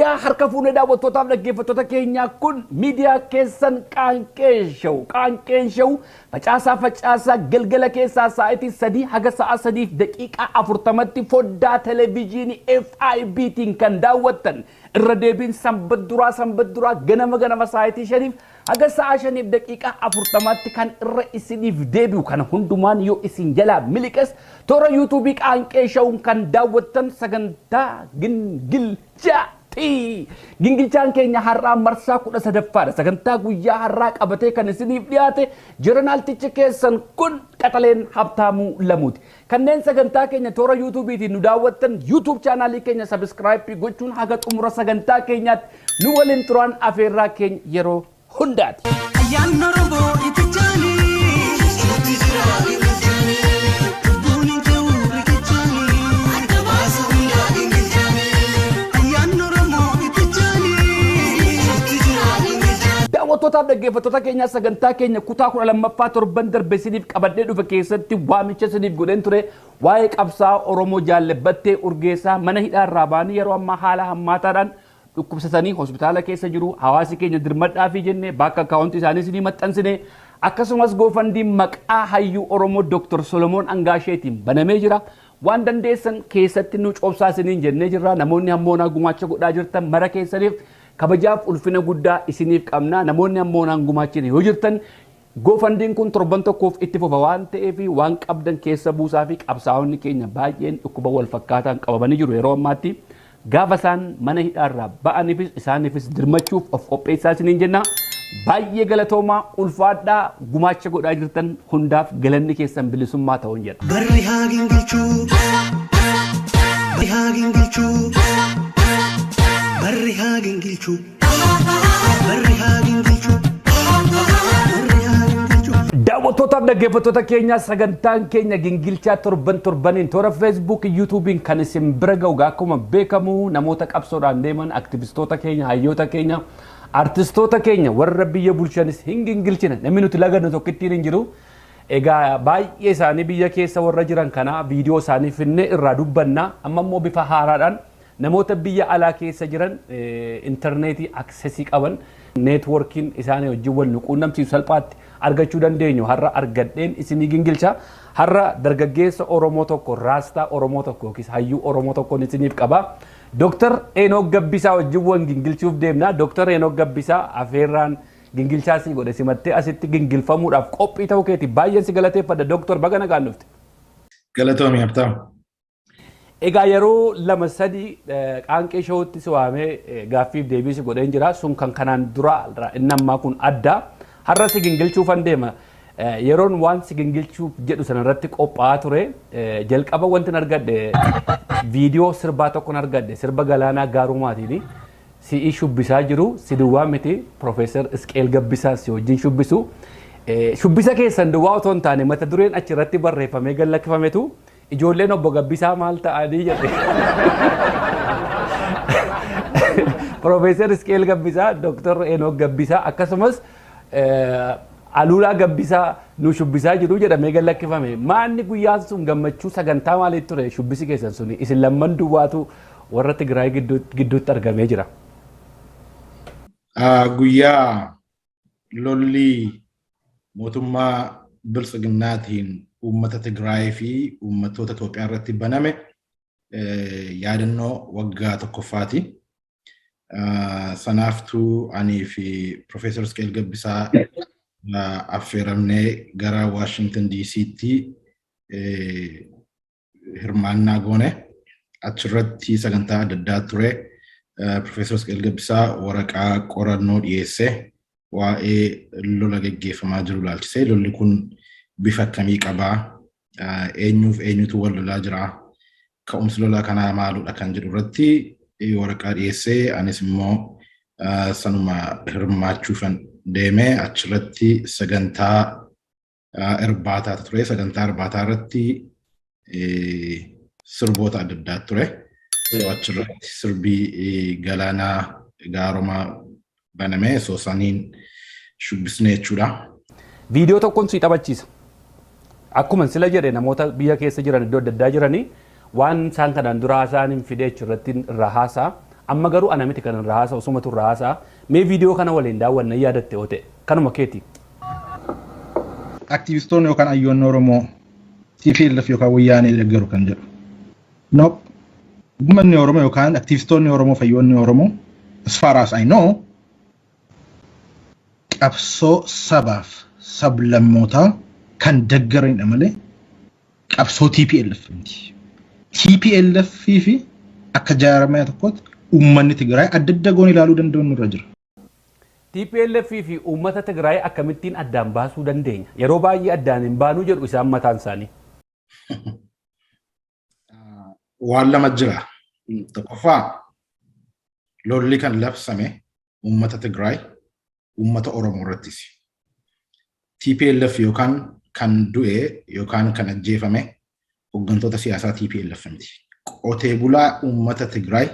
Nagaa harka fuunee daawwattootaaf dhaggeeffattoota keenyaa kun miidiyaa keessan Qaanqeen Show facaasaa galgala keessaa sa'aatii 3 haga sa'a 3 daqiiqaa 40tti foddaa televezyiinii FIBtiin kan daawwattan irra deebiin sanbat duraa ganama sa'aatii 5 haga sa'a 5 daqiiqaa 40tti kan irra isiniif deebi'u kan hundumaan yoo isin jalaa miliqes toora YouTube Qaanqeen Show kan daawwattan sagantaa gingilchaa Gingilchaan keenya har'aa marsaa 13ffaadha. Sagantaa guyyaa har'aa qabatee kan isiniif dhiyaate joornaaltichi keessan kun Qaxaleen Habtaamuu Lamuuti. Kanneen sagantaa keenya toora YouTubeetiin nu daawwattan YouTube chaanaalii keenya subscribe gochuun haga xumura sagantaa keenyaatti nu waliin turaan afeerraa keenya yeroo hundaati. Daawwattootaaf dhaggeeffattoota keenya sagantaa keenya kutaa 12ffaa torban darbe isiniif qabadhee dhufe keessatti waamicha isiniif godheen ture waa'ee qabsaa Oromoo Jaallebattee Urgeessaa mana hidhaarraa ba'anii yeroo ammaa haala hammaataadhaan dhukkubsatanii hospitaala keessa jiru. Hawaasi keenya dirmadhaa fi jennee bakka akkaawuntii isaanii isinii maxxansine akkasumas goofandiin maqaa hayyuu Oromoo Dr. Solomoon Angaasheetiin banamee jira. Waan dandeessan keessatti nu coobsaa isiniin jennee jirra. Namoonni hammoonaa gumaacha godhaa jirtan mara keessaniif kabajaaf ulfina guddaa isiniif qabna. Namoonni hammoonaan gumaachine yoo jirtan goofandiin kun torban tokkoof itti fufa waan ta'eef waan qabdan keessa buusaa fi qabsaa'onni keenya baay'een dhukkuba wal fakkaataan qabamanii jiru yeroo ammaatti. Gaafa isaan mana hidhaarraa ba'aniifis isaaniifis dirmachuuf of qopheessaa isiniin jenna. Baay'ee galatoomaa ulfaadhaa gumaacha godhaa jirtan hundaaf galanni keessan bilisummaa ta'uun jedha. Barri haa gingilchuu. Barri haa gingilchuu. Barri haa gingilchuu. Barri haa gingilchuu. Daawwattootaaf dhaggeeffattoota keenya sagantaan keenya gingilchaa torbaniin toora Facebook, YouTubein kan isin bira ga'u akkuma beekamu namoota qabsoodhaan deeman aktivistoota keenya, hayyoota keenya, artistoota keenya warra biyya bulchanis hin gingilchina. Namni nuti lagannu tokkittiin hin jiru. Egaa baay'ee isaanii biyya keessa warra jiran kana viidiyoo isaanii finnee irraa dubbanna. Amma immoo bifa haaraadhaan namoota biyya alaa keessa jiran intarneetii aksesii qaban neetworkiin isaanii wajjin wal quunnamsiisu salphaatti argachuu dandeenyu. Har'a argadheen isinii gingilcha. Har'a dargaggeessa Oromoo tokko raastaa Oromoo tokko yookiis hayyuu Oromoo tokkoon isiniif qaba. Dr. Enook Gabbisaa wajjin wal gingilchuuf deemna. Dr. Enook Gabbisaa afeerraan gingilchaa si godhe simattee asitti gingilfamuudhaaf qophii ta'uu keeti baay'een si galateeffadha. Dr. Baga nagaan dhufte. Galatoomii Habtaam. Egaa yeroo 2-3 Qaanqee Show'tti si waamee gaaffiif deebii si godheen jira. Sun kan kanaan dura inni ammaa kun adda. Har'a si gingilchuufan deema. Yeroon waan si gingilchuuf jedhu sanarratti qophaa'aa ture. Jalqaba wanti argadhe viidiyoo sirbaa tokkon argadhe sirba Galaanaa Gaarumaatiin si'i shubbisaa jiru si duwwaa miti Profeesar Isqeel Gabbisaa si wajjin shubbisu. Shubbisa keessan duwwaa otoo hin taane mata dureen achirratti barreeffamee gallakkifametu ijoolleen obbo Gabbisaa maal ta'anii jedhe. Profeesar Isqeel Gabbisaa, Dr. Enook Gabbisaa akkasumas Aluulaa Gabbisaa nu shubbisaa jiru jedhamee gallakkifame. Maanni guyyaan sun gammachuu sagantaa maaliitti ture shubbisi keessan suni isin lamman duwwaatu warra Tigraay gidduutti argamee jira. Guyyaa lolli mootummaa biltsiginnaatiin uummata Tigraay fi uummattoota Itoophiyaa irratti baname yaadannoo waggaa tokkoffaati. Sanaaftuu ani fi Profeesar Isqeel Gabbisaa affeeramnee gara Washington DC'tti hirmaannaa goone. Achirratti sagantaa adda addaa ture. Profeesar Isqeel Gabbisaa waraqaa qorannoo dhiyeesse waa'ee lola gaggeeffamaa jiru ilaalchisee lolli kun bifa akkamii qabaa? Eenyuuf eenyutu wal lolaa jira? Ka'umsi lola kanaa maaludha kan jedhu irratti waraqaa dhiyeessee anis immoo sanuma hirmaachuufan deemee achirratti sagantaa irbaataa ture. Sagantaa irbaataa irratti sirboota adda addaa ture. Achirratti sirbii Galaanaa Gaarumaa baname saniin shubbisne jechuudha. Viidiyoo tokkoon si taphachiisa. Akkuma sila jedhe namoota biyya keessa jiran iddoo adda addaa jiranii waan isaan kanaan dura haasa'an hin fidee achirratti irraa haasa'a. amma garuu ana miti kan raasa osumatu raasa mee viidiyoo kana waliin daawwanna yaadatte oote kanuma keeti. Aktivistoonni yookaan hayyoonni Oromoo TPLF yookaan wayyaanee deeggaru kan jedhu. No, uummanni Oromoo yookaan aktivistoonni Oromoo hayyoonni Oromoo as far as I know qabsoo sabaaf sablammootaa kan deeggaranidha malee qabsoo TPLF miti. TPLF fi akka jaaramee tokkotti uummanni Tigraay adda adda goon ilaaluu danda'u nurra jira. TPLF fi uummata Tigraay akkamittiin addaan baasuu dandeenya? Yeroo baay'ee addaan hin baanuu jedhu isaan mataan isaanii. Waan lama jira. Tokkoffaa lolli kan labsame uummata Tigraay uummata Oromoo irrattis. TPLF yookaan kan du'e yookaan kan ajjeefame hooggantoota siyaasaa TPLF miti. Qotee bulaa uummata Tigraay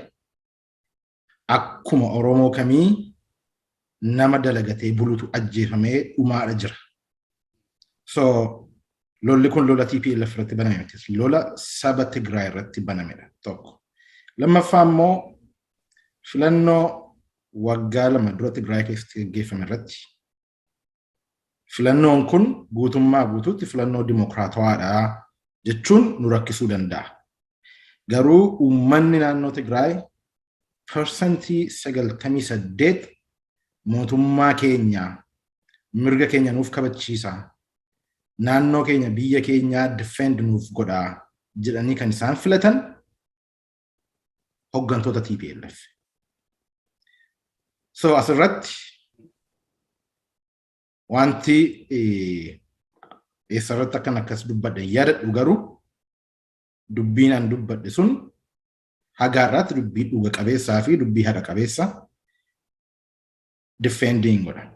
akkuma Oromoo kamii nama dalagatee bulutu ajjeefamee dhumaadha jira. So lolli kun lola TPLF irratti baname miti. Lola saba Tigraay irratti banamedha tokko. Lammaffaa immoo filannoo waggaa lama dura Tigraay keessatti gaggeeffame irratti filannoon kun guutummaa guutuutti filannoo dimokiraatawaadha jechuun nu rakkisuu danda'a. Garuu uummanni naannoo Tigraay persentii 98 mootummaa keenya mirga keenya nuuf kabachiisa naannoo keenya biyya keenya defend nuuf godha jedhanii kan isaan filatan hooggantoota TPLF. So asirratti wanti eessarratti akkan akkas dubbadhe yaadadhu garuu dubbiin an dubbadhe sun hagaarratti dubbii dhuga qabeessaa fi dubbii haqa qabeessa defending godha.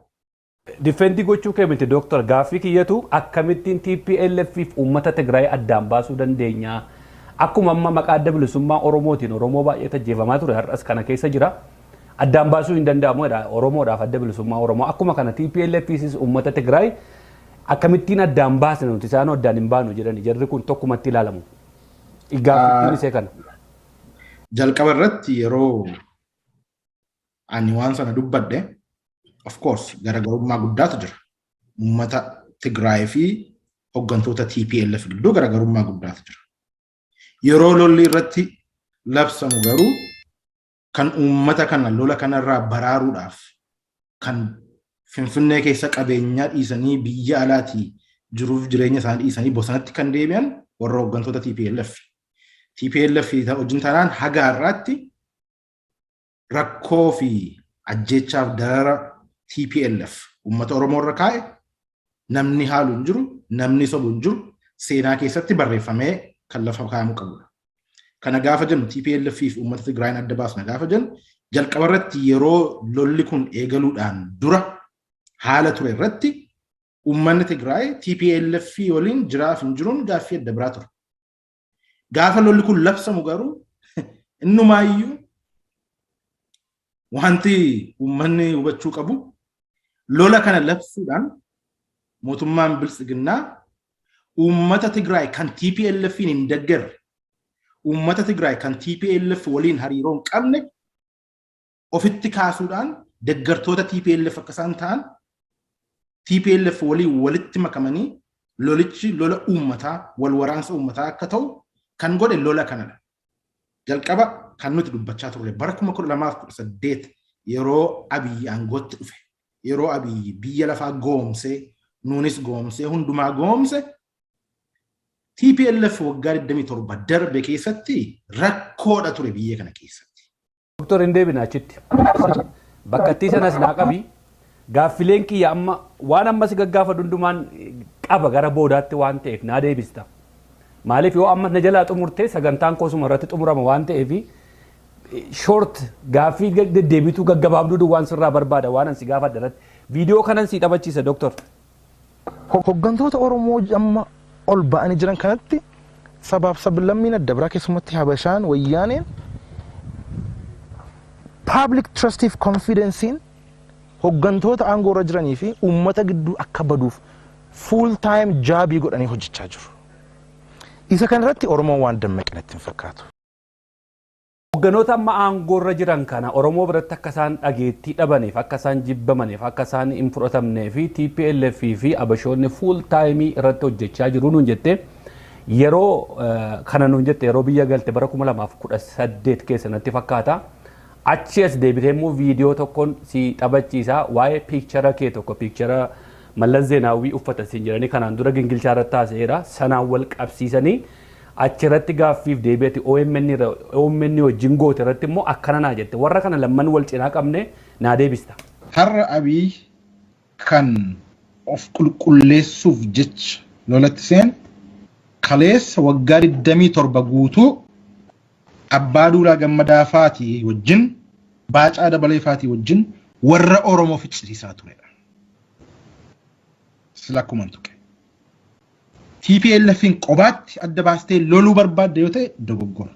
Defendi gochuu kee miti Dr. Gaaffii kiyyatu akkamittiin TPLF fi uummata Tigraay addaan baasuu dandeenya? Akkuma amma maqaa adda bilisummaa Oromootiin Oromoo baay'ee ajjeefamaa ture har'as kana keessa jira. Addaan baasuu hin danda'amu Oromoodhaaf adda bilisummaa Oromoo akkuma kana TPLF fi uummata Tigraay akkamittiin addaan baasne nuti isaan addaan hin baanu jedhani jarri kun tokkumatti ilaalamu. Gaaffii isee kana. Jalqaba irratti yeroo ani waan sana dubbadhe of course garaagarummaa guddaatu jira. Uummata Tigraay fi hooggantoota TPLF gidduu garaagarummaa guddaatu jira. Yeroo lolli irratti labsamu garuu kan uummata kana lola kanarraa baraaruudhaaf kan Finfinnee keessa qabeenyaa dhiisanii biyya alaatii jiruuf jireenya isaanii dhiisanii bosonatti kan deebi'an warra hooggantoota TPLF. TPLF wajjin taanaan haga har'aatti rakkoo fi ajjeechaaf darara TPLF uummata Oromoo irra kaa'e namni haalu hin jiru, namni sobu hin jiru, seenaa keessatti barreeffamee kan lafa kaa'amu qabudha. Kana gaafa jennu TPLF fi uummata Tigraay adda baasna gaafa jennu jalqaba irratti yeroo lolli kun eegaluudhaan dura haala ture irratti uummanni Tigraay TPLF waliin jiraaf hin jiruun gaaffii adda biraa ture. Gaafa lolli kun labsamu garuu innumaayyuu wanti uummanni hubachuu qabu lola kana labsuudhaan mootummaan Biltsiginnaa uummata Tigraay kan TPLF hin deeggarre uummata Tigraay kan TPLF waliin hariiroo hin qabne ofitti kaasuudhaan deeggartoota TPLF akka isaan ta'an TPLF waliin walitti makamanii lolichi lola uummataa wal waraansa uummataa akka ta'u kan godhe lola kanadha. Jalqaba kan nuti dubbachaa turre bara 2018 yeroo Abiy aangootti dhufe yeroo Abiy biyya lafaa goomsee nuunis goomsee hundumaa goomse TPLF waggaa 27 darbe keessatti rakkoodha ture biyya kana keessatti. Dr. Indeebina achitti bakka itti sanas naa qabi gaaffileen kiyya amma waan ammas gaggaafa dundumaan qaba gara boodaatti waan ta'eef naa deebista. Maaliif yoo amma na jalaa xumurtee sagantaan koosuma irratti xumurama waan ta'eef short gaaffii deddeebituu gaggabaabduu waan sirraa barbaada waan ansi gaafa irratti viidiyoo kanan si taphachiisa Dr. Hooggantoota Oromoo amma ol ba'anii jiran kanatti sabaaf sablammiin adda biraa keessumatti Habashaan wayyaaneen public trustive confidencein hooggantoota aangoo irra jiranii fi uummata gidduu akka baduuf full time jaabii godhanii hojjechaa jiru. Isa kanarratti Oromoon waan dammaqan itti hin fakkaatu. Hogganoota amma aangoorra jiran kana Oromoo biratti akka isaan dhageettii dhabaniif akka isaan jibbamaniif akka isaan hin fudhatamnee fi TPLF fi abashoonni fuul taayimii irratti hojjechaa jiru nuun jette yeroo kana nuun jette yeroo biyya galte bara 2018 keessa natti fakkaata achi as deebitee immoo viidiyoo tokkoon si taphachiisa waa'ee piikchara kee tokko piikchara Mallas Zeenaawwii uffata siin jedhanii kanaan dura gingilchaa irratti taaseera sanaan wal qabsiisanii achirratti gaaffiif deebi'ati OMN wajjin goote irratti immoo akkana naa jette warra kana lamman wal cinaa qabne naa deebista. Har'a Abiy kan of qulqulleessuuf jecha lolatti seen kaleessa waggaa 27 guutuu Abbaa Duulaa Gammadaa Faatii wajjin Baacaa Dabalee Faatii wajjin warra Oromoo ficcisiisaa turedha. Sila akkuma tuqe. TPLFin qobaatti adda baastee loluu barbaadde yoo ta'e dogoggora.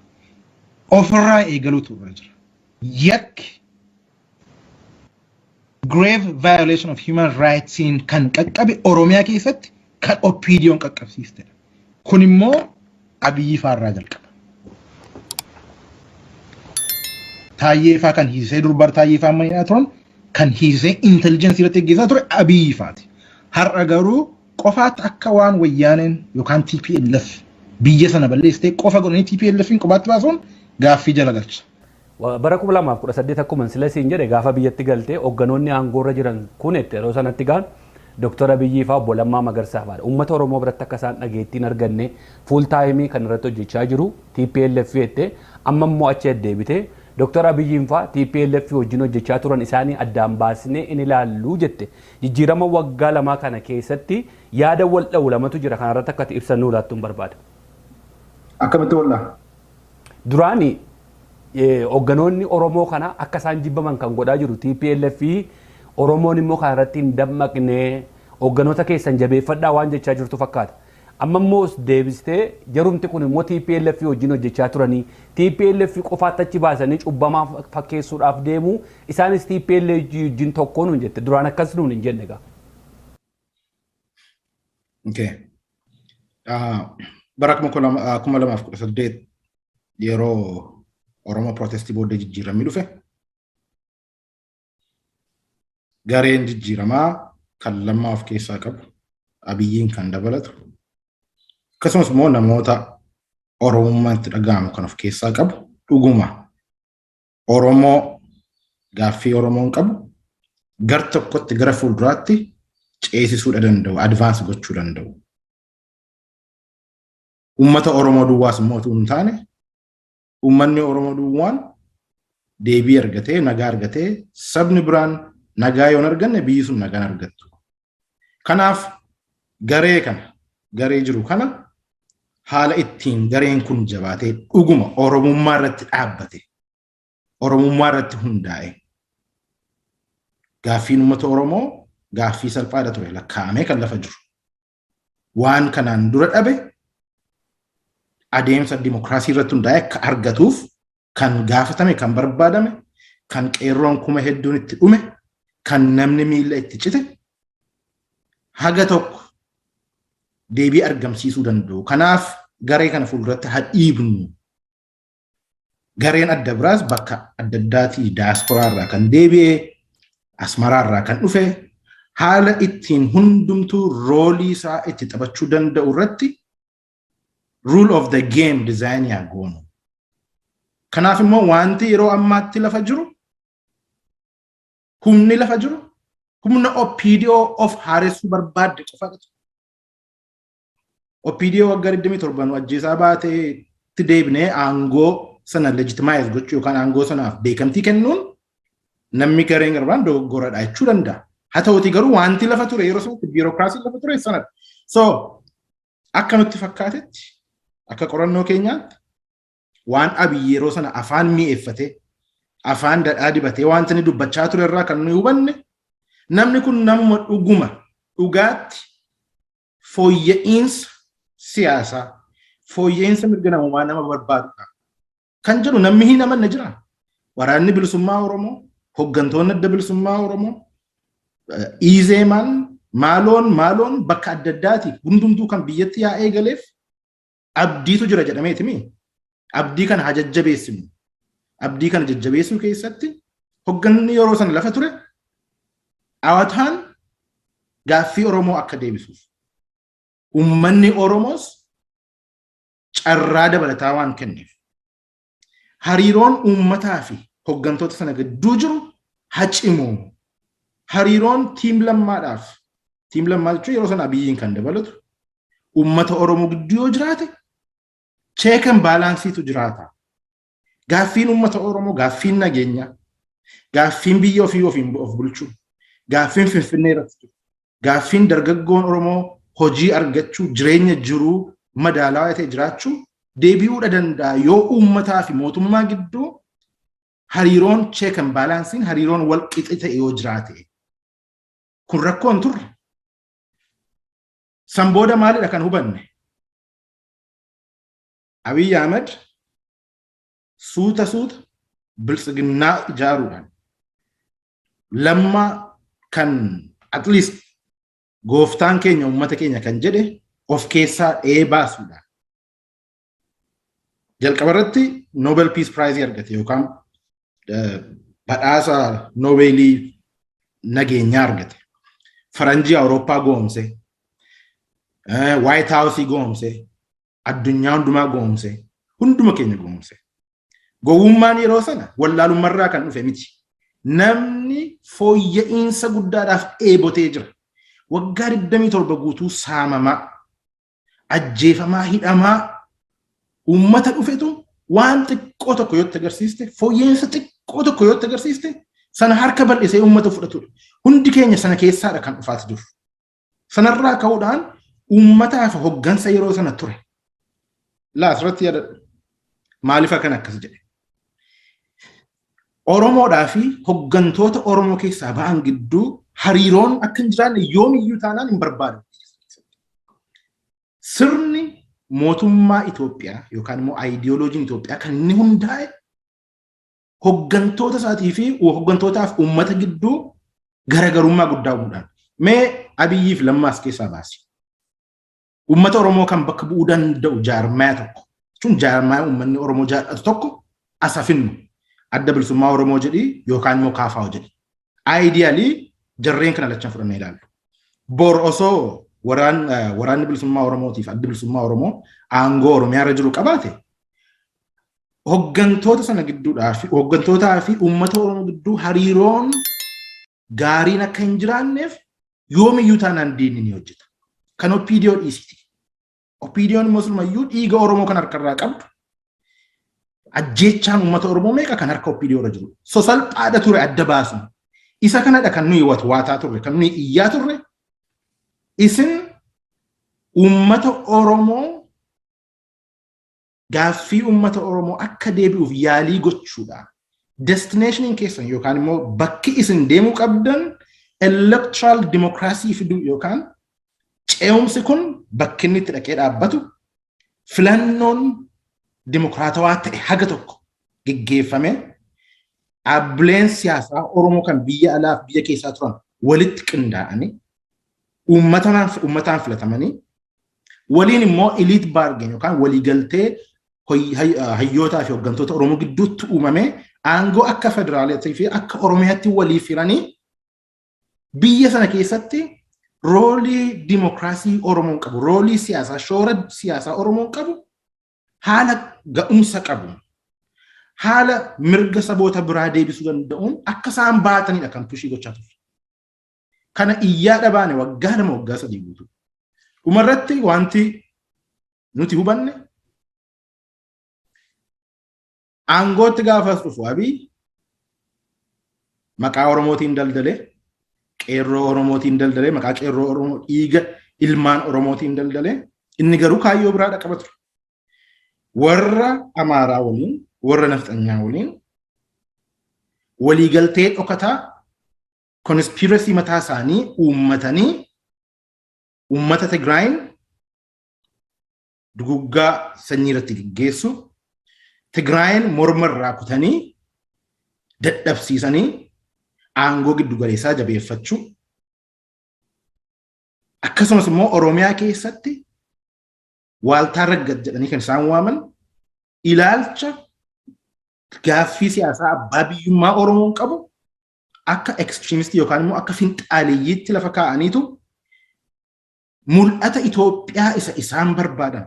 Ofirraa eegaluutu irra jira. Yakki grave violation of human rights kan qaqqabe Oromiyaa keessatti kan OPDO'n qaqqabsiistedha. Kun immoo Abiyyi Faarraa jalqaba. Taayyee faa kan hiisee durbar Taayyee faa ammayyaa turan kan hiisee intelligensii irratti eeggeessaa ture Abiyyi Faati. Har'a garuu qofaatti akka waan wayyaaneen yookaan TPLF biyya sana balleessitee qofa godhanii TPLFin qofaatti baasuun gaaffii jala galcha. Bara 2018 akkuma sila siin jedhe gaafa biyyatti galtee hogganoonni aangoorra jiran kun yeroo sanatti gaan Dr. Abiyyi faa obbo Lammaa Magarsaa fa'aadha. Uummata Oromoo biratti akka isaan dhageettiin arganne fuul taayimii kan irratti hojjechaa jiru TPLF jettee amma immoo achi deebitee Dr. Abiyyiin fa'aa TPLF wajjin hojjechaa turan isaanii addaan baasnee in ilaallu jette. Jijjiirama waggaa lamaa kana keessatti yaada wal dha'u lamatu jira kanarratti akkati ibsannuu laattuun barbaada. Akkamitti wal dha'a? Duraani hogganoonni Oromoo kana akka isaan jibbaman kan godhaa jiru TPLF Oromoon immoo kanarratti hin dammaqne hogganoota keessan jabeeffadhaa waan jechaa jirtu fakkaata. Amma immoo deebistee jarumti kun immoo TPLF wajjin hojjechaa turanii TPLF qofaatti achi baasanii cubbamaa fakkeessuudhaaf deemu isaanis TPLF wajjin tokkoon hin jette duraan akkas nuun hin jenne gaa. Okay. Bara 2018 yeroo Oromoo protestii booddee jijjiiramni dhufe gareen jijjiiramaa kan lammaa of keessaa qabu Abiyyiin kan dabalatu akkasumas immoo namoota Oromummaatti dhaga'amu kan of keessaa qabu dhuguma Oromoo gaaffii Oromoon qabu gar tokkotti gara fuulduraatti ceesisuu danda'u advance gochuu danda'u. Uummata Oromoo duwwaas immoo utuu hin taane uummanni Oromoo duwwaan deebii argatee nagaa argatee sabni biraan nagaa yoo arganne biyyi sun nagaa argattu. Kanaaf garee jiru kana haala ittiin gareen kun jabaatee dhuguma Oromummaa irratti dhaabbate Oromummaa irratti hundaa'e gaaffiin uummata Oromoo gaaffii salphaadha ture lakkaa'amee kan lafa jiru. Waan kanaan dura dhabe adeemsa dimokiraasii irratti hundaa'e akka argatuuf kan gaafatame kan barbaadame kan qeerroon kuma hedduun itti dhume kan namni miila itti cite haga tokko deebii argamsiisuu danda'u. Kanaaf garee kana fuulduratti haa dhiibnu. Gareen adda biraas bakka adda addaatii daasporaa irraa kan deebi'ee asmaraa irraa kan dhufe haala ittiin hundumtuu roolii isaa itti taphachuu danda'u irratti rule of the game design yaa goonu. Kanaaf immoo wanti yeroo ammaatti lafa jiru humni lafa jiru humna OPDO of haaressuu barbaadde qofaadha. OPDO waggaa 27 ajjeesaa baatee itti deebinee aangoo sana legitimize gochuu yookaan aangoo sanaaf beekamtii kennuun namni gareen garbaan dogoggoradha jechuu danda'a. Haa ta'uutii garuu wanti lafa ture yeroo sanatti biirokraasiin lafa ture sanadha. So akka nutti fakkaatetti akka qorannoo keenyaatti waan Abiyyi yeroo sana afaan mi'eeffatee afaan dhadhaa dibatee wanta inni dubbachaa ture irraa kan nuyi hubanne namni kun namuma dhuguma dhugaatti fooyya'insa siyaasaa fooyya'insa mirga namummaa nama barbaadudha. Kan jedhu namni hin amanne jira. Waraanni bilisummaa Oromoo, hoggantoonni adda bilisummaa Oromoo, Izeemaan, maaloon bakka adda addaati hundumtuu kan biyyatti yaa'ee galeef abdiitu jira jedhameetimi. Abdii kana haa jajjabeessinu. abdii kana jajjabeessuu keessatti hogganni yeroo sana lafa ture awataan gaaffii Oromoo akka deebisuuf ummanni Oromoos carraa dabalataa waan kenneef hariiroon ummataa fi hoggantoota sana gidduu jiru hacimoo hariiroon tiim lammaadhaaf tiim lammaa jechuun yeroo sana Abiyyiin kan dabalatu ummata Oromoo gidduu yoo jiraate check and balanceetu jiraata. Gaaffiin ummata Oromoo gaaffiin nageenya, gaaffiin biyya ofii of bulchuu, gaaffiin Finfinnee irratti, gaaffiin dargaggoon Oromoo hojii argachuu, jireenya jiruu madaalawaa ta'e jiraachuu deebi'uu danda'a yoo ummataa fi mootummaa gidduu hariiroon check and balancein hariiroon wal qixa ta'e yoo jiraate. Kun rakkoon turre. San booda maalidha kan hubanne? Abiy Ahmed suuta biltsiginnaa ijaaruudhaan lamma kan at least gooftaan keenya ummata keenya kan jedhe of keessaa baasuudhaan jalqaba irratti Nobel Peace Prize argate yookaan badhaasa Nobelii nageenyaa argate. Faranjii Awurooppaa goomse, White House goomse, addunyaa hundumaa goomse, hunduma keenya goomse. Gowwummaan yeroo sana wallaalummarraa kan dhufe miti. Namni fooyya'insa guddaadhaaf eebotee jira. Waggaa 27 guutuu saamamaa, ajjeefamaa, hidhamaa ummata dhufetu waan xiqqoo tokko yoo agarsiiste, fooyya'insa xiqqoo tokko yoo agarsiiste, sana harka bal'isee ummata fudhatudha. Hundi keenya sana keessaadha kan dhufaati jiru. Sanarraa ka'uudhaan ummataaf hoggansa yeroo sana ture. Laasirratti yaadadhu. Maaliif akkan akkas jedhe? Oromoodhaa fi hoggantoota Oromoo keessaa ba'an gidduu hariiroon akka hin jiraanne yoomiyyuu taanaan hin barbaadu. Sirni mootummaa Itoophiyaa yookaan immoo aayidiyooloojiin Itoophiyaa kan inni hundaa'e hoggantoota isaatii fi hoggantootaaf uummata gidduu garagarummaa guddaa uumuudhaan. Mee Abiyyiif Lammaas keessaa baasi. Uummata Oromoo kan bakka bu'uu danda'u jaarmaya tokko. Jechuun jaarmaya uummanni Oromoo jaallatu tokko asafinnu. Adda bilisummaa Oromoo jedhi yookaan immoo KFO jedhi. Ideally jarreen kana lachan fudhannee ilaallu. Bor osoo waraanni bilisummaa Oromootiif adda bilisummaa Oromoo aangoo Oromiyaa irra jiru qabaate hoggantoota sana gidduudhaa fi hoggantootaa fi uummata Oromoo gidduu hariiroon gaariin akka hin jiraanneef yoomiyyuu taanaan diinni ni hojjeta. Kan OPDO dhiisiti. OPDOon immoo sulmayyuu dhiiga Oromoo kan harkarraa qabdu ajjeechaan uummata Oromoo meeqa kan harka OPDO irra jiru. So salphaadha ture adda baasu. Isa kanadha kan nuyi waataa turre, kan nuyi iyyaa turre. Isin uummata Oromoo gaaffii uummata Oromoo akka deebi'uuf yaalii gochuudha. Destination keessan yookaan immoo bakki isin deemuu qabdan electoral democracy fiduu yookaan ce'umsi kun bakki inni itti dhaqee dhaabbatu filannoon dimokiraatawaa ta'e haga tokko geggeeffame dhaabbileen siyaasaa Oromoo kan biyya alaa fi biyya keessaa turan walitti qindaa'anii uummataan filatamanii waliin immoo elite bargain yookaan waliigaltee hayyootaa fi hoggantoota Oromoo gidduutti uumame aangoo akka federaalaatii fi akka Oromiyaatti walii firanii biyya sana keessatti roolii dimokiraasii Oromoon qabu, roolii siyaasaa, shoora siyaasaa Oromoon qabu haala ga'umsa qabu, haala mirga saboota biraa deebisuu danda'uun akka isaan baatanidha kan pushii gochaa ture. Kana iyyaa dhabaane waggaa 2 waggaa 3 guutuu. Dhumarratti wanti nuti hubanne aangootti gaafas dhufu Abiy maqaa Oromootiin daldalee qeerroo Oromootiin daldalee maqaa qeerroo Oromoo dhiiga ilmaan Oromootiin daldalee inni garuu kaayyoo biraadha qaba ture. Warra Amaaraa waliin warra Nafxanyaa waliin waliigaltee dhokataa conspiracy mataa isaanii uummatanii uummata Tigraayin duguggaa sanyii irratti gaggeessu Tigraayin morma irraa kutanii dadhabsiisanii aangoo giddu galeessaa jabeeffachuu akkasumas immoo Oromiyaa keessatti waaltaa raggad jedhanii kan isaan waaman ilaalcha gaaffii siyaasaa abbaa biyyummaa Oromoon qabu akka extremist yookaan immoo akka finxaaliyyiitti lafa kaa'aniitu mul'ata Itoophiyaa isa isaan barbaadan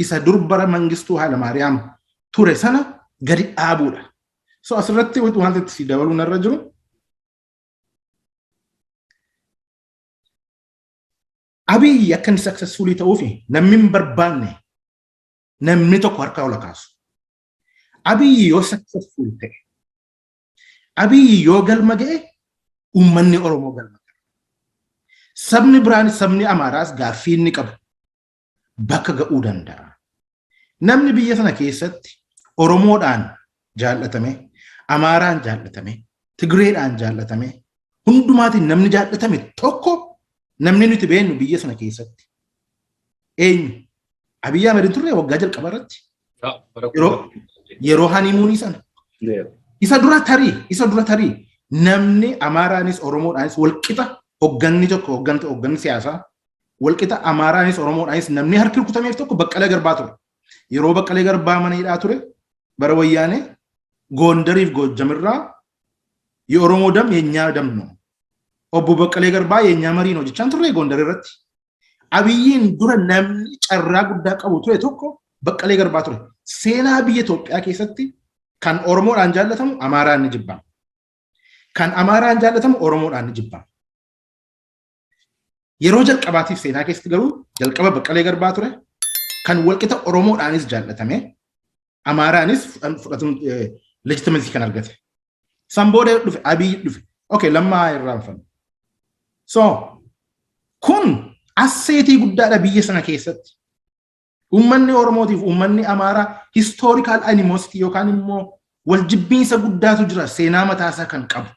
isa dur bara Mangistuu Hayilamaariyaam ture sana gadi dhaabuudha. So asirratti wanta itti dabaluu narra jiru Abiy akka inni successfully ta'uuf namni hin barbaanne namni tokko harka ola kaasu. Abiy yoo successful ta'e Abiy yoo galma ga'e uummanni Oromoo galma ga'e. Sabni biraan sabni Amaaraas gaaffii inni qabu bakka ga'uu danda'a. Namni biyya sana keessatti Oromoodhaan jaallatame, Amaaraan jaallatame, Tigreedhaan jaallatame, hundumaatiin namni jaallatame tokko namni nuti beeknu biyya sana keessatti eenyu? Abiy Ahmed turre waggaa jalqaba irratti yeroo hanimuunii sana isa dura tarii namni Amaaraanis Oromoodhaanis walqixa hogganni tokko hogganni siyaasaa walqixa Amaaraanis Oromoodhaanis namni harki rukutameef tokko Baqqalee Garbaa ture. Yeroo Baqqalee Garbaa mana hidhaa ture bara wayyaanee Gondariif Goojjamirraa የኦሮሞ ደም የኛ ደም ነው ኦቦ በቀሌ ገርባ የኛ መሪ ነው ጀቻን turre Gondar irratti Abiyyin dura namni carraa guddaa qabu ture tokko Baqqalee Garbaa ture. Seenaa biyya Itoophiyaa keessatti kan Oromoodhaan jaallatamu Amaaraan ni jibbama. Kan Amaaraan jaallatamu Oromoodhaan ni jibbama. Yeroo jalqabaatiif seenaa keessatti garuu jalqaba Baqqalee Garbaa ture kan walqixa Oromoodhaanis jaallatame Amaaraanis fudhatamu legitimacy kan argate. Samboodee dhufe Abiy dhufe. Okay, lammaa irraanfanne. So kun asseetii guddaadha biyya sana keessatti. Uummanni Oromootiif uummanni Amaaraa historical animosity yookaan immoo waljibbiinsa guddaatu jira seenaa mataasaa kan qabu.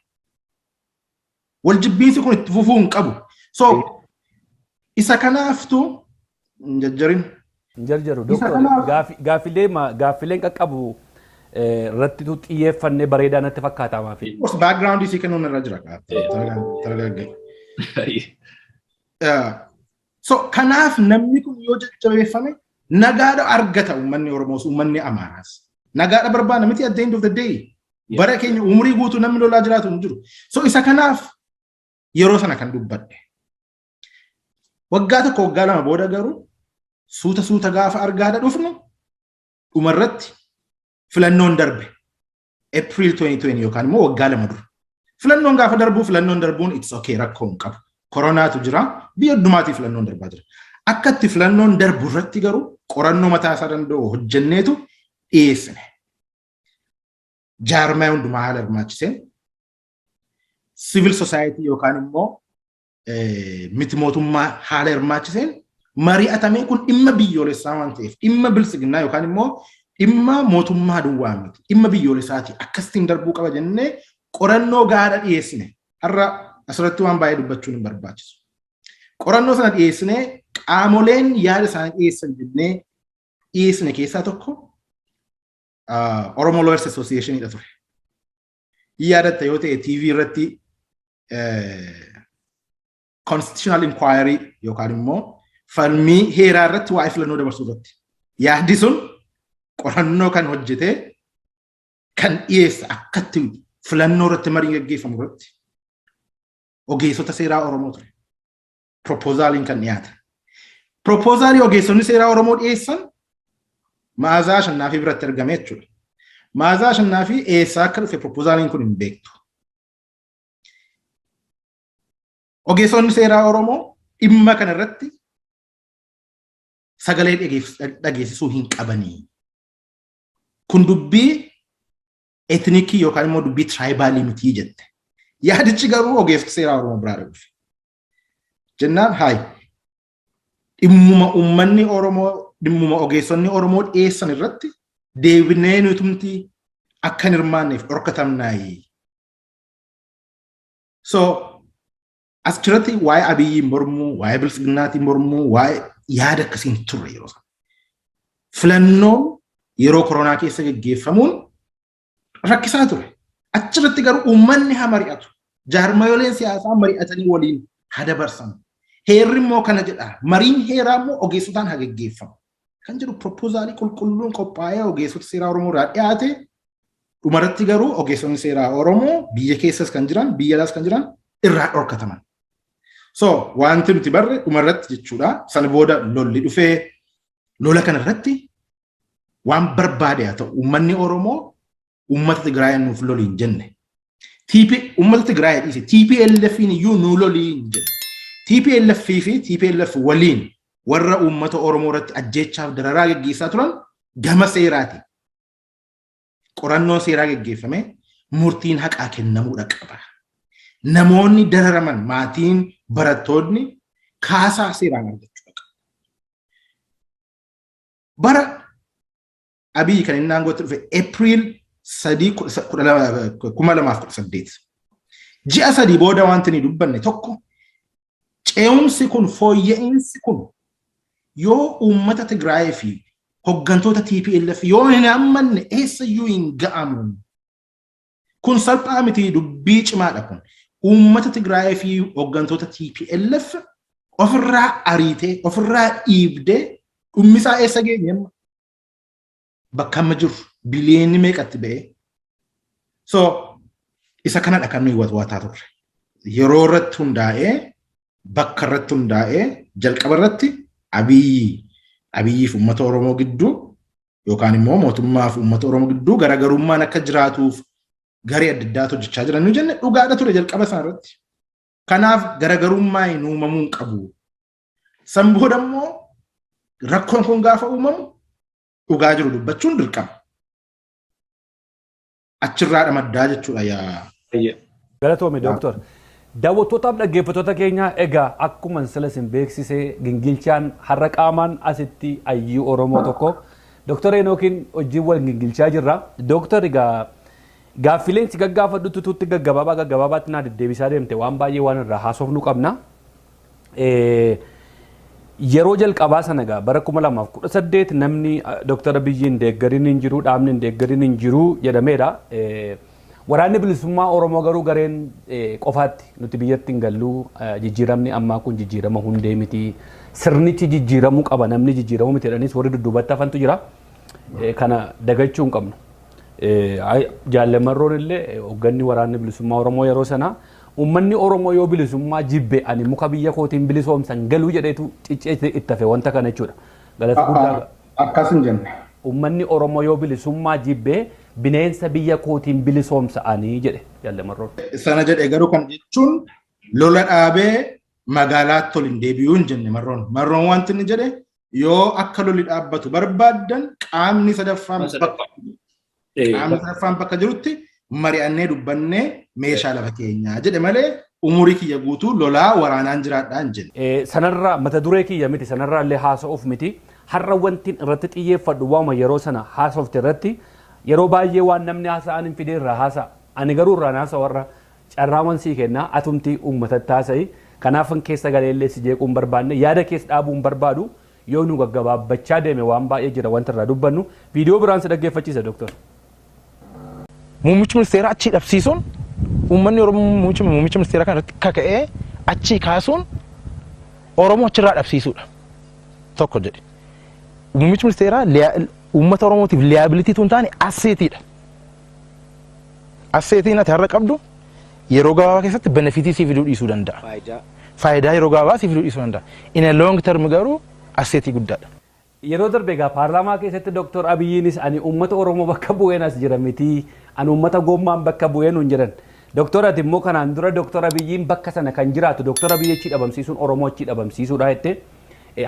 Waljibbiinsi kun itti fufuu hin qabu. So isa kanaaftu jajjarin. Jarjaru gaaffileen qaqqabu irratti xiyyeeffannee bareedaa natti fakkaata maafi. Background isii kennuun irra jira. So kanaaf namni kun yoo jajjabeeffame nagaadha argata uummanni Oromoos uummanni Amaaraas. Nagaadha barbaada miti at the end of the day. Bara keenya umurii guutuu namni lolaa jiraatu hin jiru. So isa kanaaf yeroo sana kan dubbadhe. Waggaa tokko waggaa lama booda garuu suuta gaafa argaadha dhufnu dhumarratti filannoon darbe April 2020 yookaan immoo waggaa lama dura. Filannoon gaafa darbuun it's okay rakkoo hin qabu. Koronaatu jira biyya hundumaatiif filannoon darbaa jira. Akka itti filannoon darbu irratti garuu qorannoo mataa isaa danda'u hojjenneetu dhiyeessine. Jaarmaa hundumaa haala hirmaachiseen civil society yookaan immoo miti mootummaa haala hirmaachiseen mari'atamee kun dhimma biyyoolessaa waan ta'eef dhimma bilisiginnaa yookaan immoo dhimma mootummaa duwwaa miti dhimma biyyoolessaati akkasitiin darbuu qaba jennee qorannoo gaadha dhiyeessine. Har'a asirratti waan baay'ee dubbachuun hin barbaachisu. Qorannoo sana dhiyeessinee qaamoleen yaada isaanii dhiyeessan jennee dhiyeessine keessaa tokko Oromo Lawyers Association dha ture. Yaadatta yoo ta'e TV irratti constitutional inquiry yookaan immoo falmii heeraa irratti waa'ee filannoo dabarsuu irratti. Yaaddi sun qorannoo kan hojjetee kan dhiyeessa akkatti filannoo irratti marii gaggeeffamu irratti ogeessota seeraa Oromoo ture. Propozaaliin kan dhiyaate. Propozaalii ogeessonni seeraa Oromoo dhiyeessan Maazaa Ashannaafii biratti argame jechuudha. Maazaa Ashannaafii eessaa akka dhufe propozaaliin kun hin beektu. Ogeessonni seeraa Oromoo dhimma kana irratti sagalee dhageessisuu hin qabanii. Kun dubbii etnikii yookaan immoo dubbii tribaalii miti jette. Yaadichi garuu ogeessota seeraa Oromoo biraa dhufe. Jennaan haay dhimmuma uummanni Oromoo dhimmuma ogeessonni Oromoo dhiyeessan irratti deebinee nutumti akka hin hirmaanneef dhorkatamnaayi. So asirratti waa'ee Abiyyiin mormuu, waa'ee Bilisiginnaatiin mormuu, waa'ee yaada akkasiin turre yeroo sana. Filannoon yeroo koronaa keessa gaggeeffamuun rakkisaa ture. Achirratti garuu uummanni haa mari'atu. Jaarmayoleen siyaasaa mari'atanii waliin haa dabarsan. Heerri immoo kana jedha. Mariin heeraa immoo ogeessotaan haa gaggeeffamu. Kan jedhu propoozaalii qulqulluun qophaa'ee ogeessota seeraa Oromoo irraa dhiyaate dhumarratti garuu ogeessonni seeraa Oromoo biyya keessas kan jiran biyya alaas kan jiran irraa dhorkataman. So wanti nuti barre dhumarratti jechuudha sana booda lolli dhufee lola kanarratti waan barbaade haa ta'u uummanni Oromoo uummata Tigraay nuuf lolii hin jenne. Uummata Tigraay dhiise TPLF iyyuu nuu lolii hin jenne. TPLF fi TPLF waliin warra uummata Oromoo irratti ajjeechaaf dararaa gaggeessaa turan gama seeraati. Qorannoo seeraa gaggeeffame murtiin haqaa kennamuudha qaba. Namoonni dararaman maatiin barattoonni kaasaa seeraan argachuu qaba. Bara Abiy kan inni aangootti dhufe April 2018. Ji'a 3 booda wanti ni dubbanne tokko ce'umsi kun fooyya'insi kun yoo uummata Tigraay fi hoggantoota TPLF yoo hin ammanne eessayyuu hin ga'amu. Kun salphaa miti dubbii cimaadha kun. Uummata Tigraay fi hoggantoota TPLF ofirraa ariitee ofirraa dhiibdee dhummisaa eessa geenye amma. Bakka amma jiru biliyoonni meeqatti ba'e. So isa kanadha kan nuyi waataa turre. Yeroo irratti hundaa'ee bakka irratti hundaa'ee jalqaba irratti Abiyyiif uummata Oromoo gidduu yookaan immoo mootummaa fi uummata Oromoo gidduu garaagarummaan akka jiraatuuf garee adda addaatu hojjechaa jiran nu jenne dhugaadha ture jalqaba isaa irratti. Kanaaf garaagarummaa hin uumamuu qabu. San booda immoo rakkoon kun gaafa uumamu dhugaa jiru dubbachuun dirqama. Achirraa maddaa jechuudha yaa. Galatoome Dooktor. Daawwattootaaf dhaggeeffattoota keenya egaa akkuma sila isin beeksisee gingilchaan har'a qaamaan asitti hayyuu Oromoo tokko Dooktor Enookiin hojii wal gingilchaa jirra. Dooktor egaa gaaffileen si gaggaafadhu tutuutti gaggabaabaatti naa deddeebisaa deemte waan baay'ee waan irraa haasofnu qabna. Yeroo jalqabaa sana egaa bara 2018 namni Dooktor Abiyyiin deeggariin hin jiru dhaabni hin deeggariin hin jiru jedhameedha. Waraanni bilisummaa Oromoo garuu gareen qofaatti nuti biyyatti hin gallu jijjiiramni ammaa kun jijjiirama hundee miti sirnichi jijjiiramuu qaba namni jijjiiramuu miti jedhanis warri dudduubatti hafantu jira kana dagachuu hin qabnu. Jaallamarroon illee hoogganni waraanni bilisummaa Oromoo yeroo sana uummanni Oromoo yoo bilisummaa jibbe ani muka biyya kootiin bilisoomsan galuu jedheetu ciccee itti hafe wanta kana jechuudha. Galata guddaa. Akkas hin jenne. Uummanni Oromoo yoo bilisummaa jibbe bineensa biyya kootiin bilisoomsa'anii jedhe jaallamarroon. Sana jedhe garuu kan jechuun lola dhaabee magaalaatti tol hin deebi'uu hin jenne marroon. Marroon wanti inni jedhe yoo akka lolli dhaabbatu barbaaddan qaamni sadaffaan bakka jirutti mari'annee dubbannee meeshaa lafa keenyaa jedhe malee umurii kiyya guutuu lolaa waraanaan jiraadhaa hin jenne. Sanarraa mata duree kiyya miti sanarraa illee haasa'uuf miti har'a wanti irratti xiyyeeffadhu waama yeroo sana haasofte irratti yeroo baay'ee waan namni haasa'an hin fidee irraa haasa'a. Ani garuu irraan haasa'u warra carraawwan sii kennaa atumtii uummatatti haasa'i. Kanaafan keessa galeellee si jeequu hin barbaanne yaada keessa dhaabuu hin barbaadu yoo nu gaggabaabbachaa deeme waan baay'ee jira wanta irraa dubbannu viidiyoo biraan si dhaggeeffachiisa Dooktor. Muummichi ministeeraa achii dhabsiisuun uummanni Oromoo muummicha ministeeraa kana irratti kaka'ee achii kaasuun Oromoo achirraa dhabsiisuudha. Tokko jedhe. Muummichi ministeeraa uummata Oromootiif liyaabilitii tun taane asseetiidha. Asseetiin ati har'a qabdu yeroo gabaabaa keessatti benefitii siif fiduu dhiisuu danda'a. Faayidaa yeroo gabaabaa siif fiduu dhiisuu danda'a. In a long term garuu asseetii guddaadha. Yeroo darbe egaa paarlaamaa keessatti Dooktor Abiyyiinis ani uummata Oromoo bakka bu'een as jira miti ani uummata gommaan bakka bu'een hin jedhan. Dooktor ati immoo kanaan dura Dooktor Abiyyiin bakka sana kan jiraatu Dooktor Abiyyi achii dhabamsiisuun Oromoo achii dhabamsiisuudha jettee.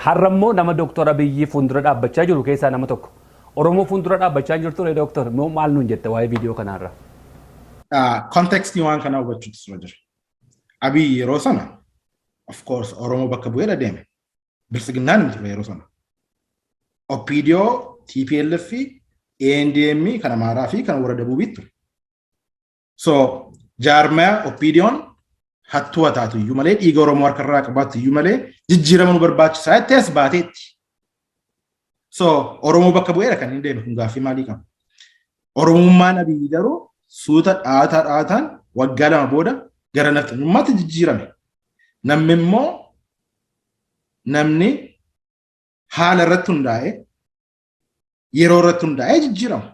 Har'a immoo nama Dooktor Abiyyi fuuldura dhaabbachaa jiru keessaa nama tokko. Oromoo fuuldura dhaabbachaa jirtu Dooktor immoo maal nuun jette waa'ee viidiyoo kanaarra. Kontekstii waan kanaa hubachuutu sirra jira. Abiyyi yeroo sana of course Oromoo bakka bu'ee deeme. Bilisiginnaan miti yeroo sana. OPDO, TPLF, ANDM kan Amaaraa fi kan warra Dabuubiitti ture. So jaarmaya OPDO'n hattuu hataatu iyyuu malee dhiiga Oromoo harkarraa qabaatu iyyuu malee jijjiirama nu barbaachisaa itti as baateetti. So Oromoo bakka bu'eera kan hin deeme kun gaaffii maalii qaba. Oromummaan Abiyyi garuu suuta dhaataan waggaa 2 booda gara nafxanyummaatti jijjiirame. Namni haala irratti hundaa'e yeroo irratti hundaa'e jijjiirama.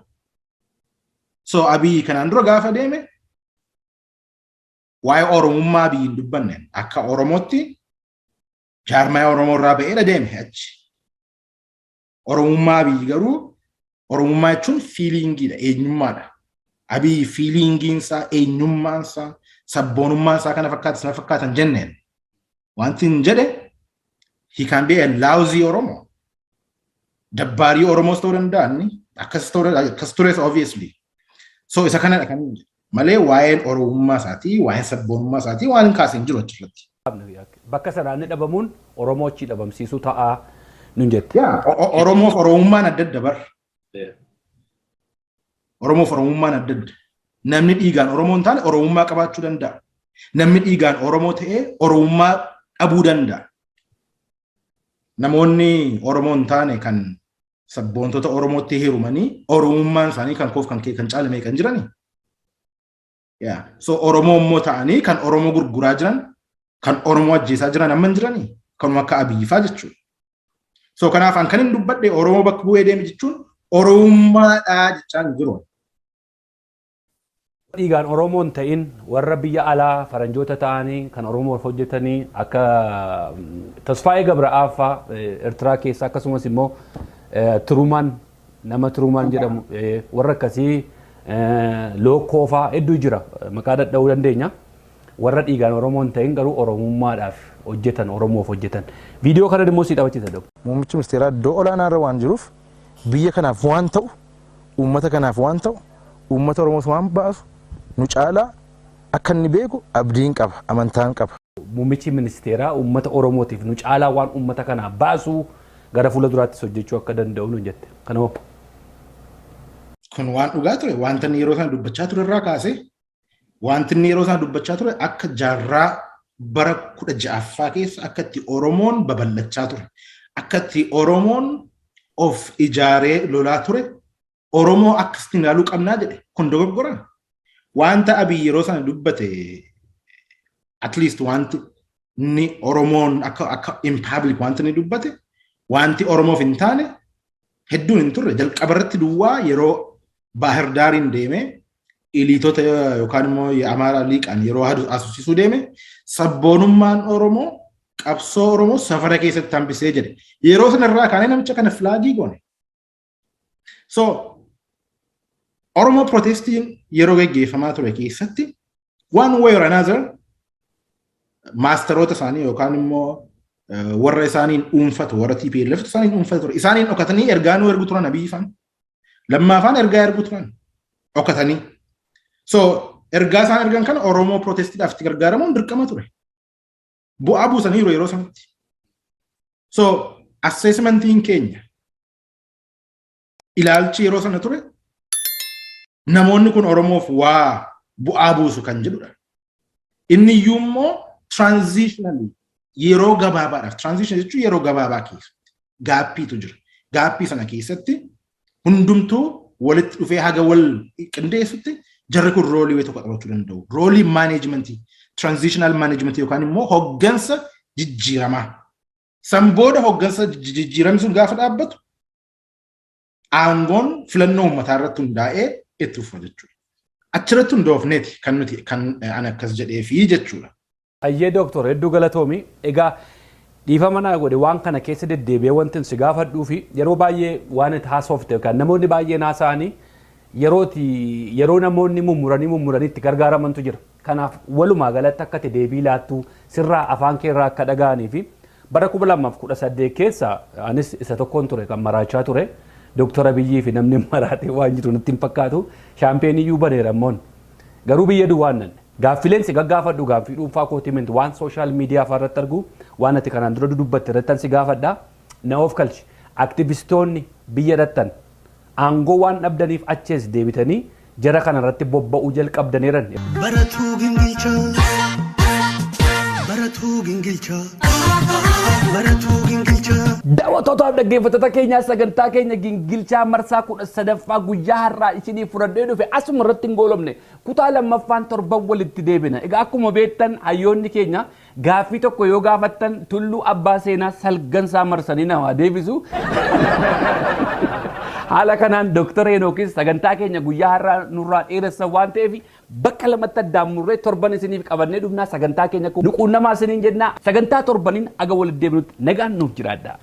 So Abiy kanaan dura gaafa deeme waa'ee Oromummaa Abiy hin dubbanne akka Oromootti jaarmaya Oromoo irraa ba'ee deeme achi. Oromummaa Abiy garuu Oromummaa jechuun fiiliingiidha, eenyummaadha. Abiy fiiliingiinsaa, eenyummaansaa, sabboonummaansaa kana fakkaatan jenneen. Wanti hin jedhe he can be a lousy Oromo. Dabbaarii Oromoos ta'uu danda'a inni akkas tures obviously. So isa kanadha kan hin jedhe. Malee waa'een Oromummaa isaatii, waa'een sabboonummaa isaatii waan hin kaasee hin jiru achirratti. Bakka sanaan dhabamuun Oromoo achi dhabamsiisuu ta'aa nun jette. Oromoof Oromummaan adda adda bar. Oromoof Oromummaan adda adda. Namni dhiigaan Oromoo hin taane Oromummaa qabaachuu danda'a. Namni dhiigaan Oromoo ta'ee Oromummaa dhabuu danda'a. Namoonni Oromoo hin taane kan sabboontota Oromootti heerumanii Oromummaan isaanii kan koof kan kee kan caalame kan jirani. So Oromoo immoo ta'anii kan Oromoo gurguraa jiran, kan Oromoo ajjeesaa jiran amma hin jiranii. Kanuma akka Abiyyifaa jechuudha. So kanaaf kan hin dubbadhe Oromoo bakka bu'ee deeme jechuun Oromummaadhaa jechaan jiru. Dhiigaan Oromoon ta'in warra biyya alaa faranjoota ta'anii kan Oromoof hojjetanii akka Tasfaayee Gabra'aaf Eertiraa keessa akkasumas immoo Turumaan nama Turumaan jedhamu warra akkasii Lookoofaa hedduu jira maqaa dha'uu dandeenya. Warra dhiigaan Oromoon ta'in garuu Oromummaadhaaf hojjetan Oromoof hojjetan. Viidiyoo kana immoo si dhaabachisa dha. Muummichi ministeeraa iddoo olaanaa irra waan jiruuf biyya kanaaf waan ta'u, uummata kanaaf waan ta'u, uummata Oromoos waan baasu nu caalaa akka inni beeku abdiin qaba, amantaan qaba. Muummichi ministeeraa uummata Oromootiif nu caalaa waan uummata kanaa baasu gara fuula duraattis hojjechuu akka danda'u nu jette. Kanaaf kun waan dhugaa ture wanta inni yeroo sana dubbachaa ture irraa kaasee wanti inni yeroo sana dubbachaa ture akka jaarraa bara 16ffaa keessa akka itti Oromoon babal'achaa ture. Akka itti Oromoon of ijaaree lolaa ture. Oromoo akkasitti ilaaluu qabnaa jedhe kun dogoggora. Wanta Abiy yeroo sana dubbate at least wanti inni Oromoon akka in public wanti inni dubbate wanti Oromoof hin taane hedduun hin turre. Jalqaba irratti duwwaa yeroo Baahir Daariin deeme eliitota yookaan immoo Amaaraa liiqaan yeroo asosiisuu deeme sabboonummaan Oromoo qabsoo Oromoo safara keessatti hambisee jedhe. Yeroo sana irraa kaanee namicha kana filaagii goone. So Oromoo protestiin yeroo gaggeeffamaa ture keessatti one way or another maasteroota isaanii yookaan immoo warra isaaniin dhuunfatu warra TPLF isaaniin dhuunfatu ture. Isaaniin dhokatanii ergaanuu ergu turan Abiyyifaan. Lammaafaan ergaa ergu turan dhokatanii. So ergaa isaan ergan kana Oromoo protestiidhaaf itti gargaaramuun dirqama ture. Bu'aa buusaniiru yeroo sanatti. So assessmentiin keenya ilaalchi yeroo sana ture namoonni kun Oromoof waa bu'aa buusu kan jedhudha. Inni iyyuu immoo transitionally yeroo gabaabaadhaaf transition jechuun yeroo gabaabaa keessatti gaappiitu jira. Gaappii sana keessatti hundumtuu walitti dhufee haga wal qindeessutti jarri kun roolii wayii tokko qabachuu danda'u. Roolii maaneejmentii, transitional management yookaan immoo hoggansa jijjiiramaa. San booda hoggansa jijjiiramni sun gaafa dhaabbatu aangoon filannoo uummataa irratti hundaa'ee itti fufa jechuudha. Achirratti hundoofneeti kan nuti kan ani akkas jedhee fi jechuudha. Ayyee Dooktor hedduu galatoomi. Egaa dhiifama naa godhe waan kana keessa deddeebi'ee wanti si gaafadhuu fi yeroo baay'ee waan itti haasofte yookaan namoonni baay'een haasa'anii yeroo namoonni mummuranii itti gargaaramantu jira. Kanaaf walumaa galatti akka itti deebii laattu sirraa afaan keerraa akka dhaga'anii fi bara 2018 keessa anis isa tokkoon ture kan maraachaa ture. Dooktor Abiyyii fi namni maraatee waan jiru nutti hin fakkaatu shaampeenii baneera ammoon. Garuu biyya duwwaan gaaffileen si gaggaafadhu gaaffii dhuunfaa kootiimenti waan sooshaal miidiyaa irratti argu waan ati kanaan dura dubbatte irratti si gaafadha. Na of kalchi aktivistoonni biyya dhattan aangoo waan dhabdaniif achees deebitanii jara kana irratti bobba'uu jalqabdaniiran. Baratuu gingilchaa baratuu gingilchaa baratuu gingilchaa. Daawwattoota dhaggeeffattoota keenyaa sagantaa keenya gingilchaa marsaa 13ffaa guyyaa har'aa isinii fudhadhee dhufe asuma irratti hin goolomne kutaa lammaffaan torban walitti deebina. Egaa akkuma beektan hayyoonni keenya gaaffii tokko yoo gaafattan tulluu abbaa seenaa salgansaa marsanii namaa deebisu. haala kanaan Dr. Enookis sagantaa keenya guyyaa har'aa nurraa dheeressa waan ta'eef bakka lamatti addaamurree torban isiniif qabannee dhufnaa sagantaa keenya nuquunnamaa isiniin jennaa sagantaa torbaniin aga walitti deebinutti nagaan nuuf jiraadha.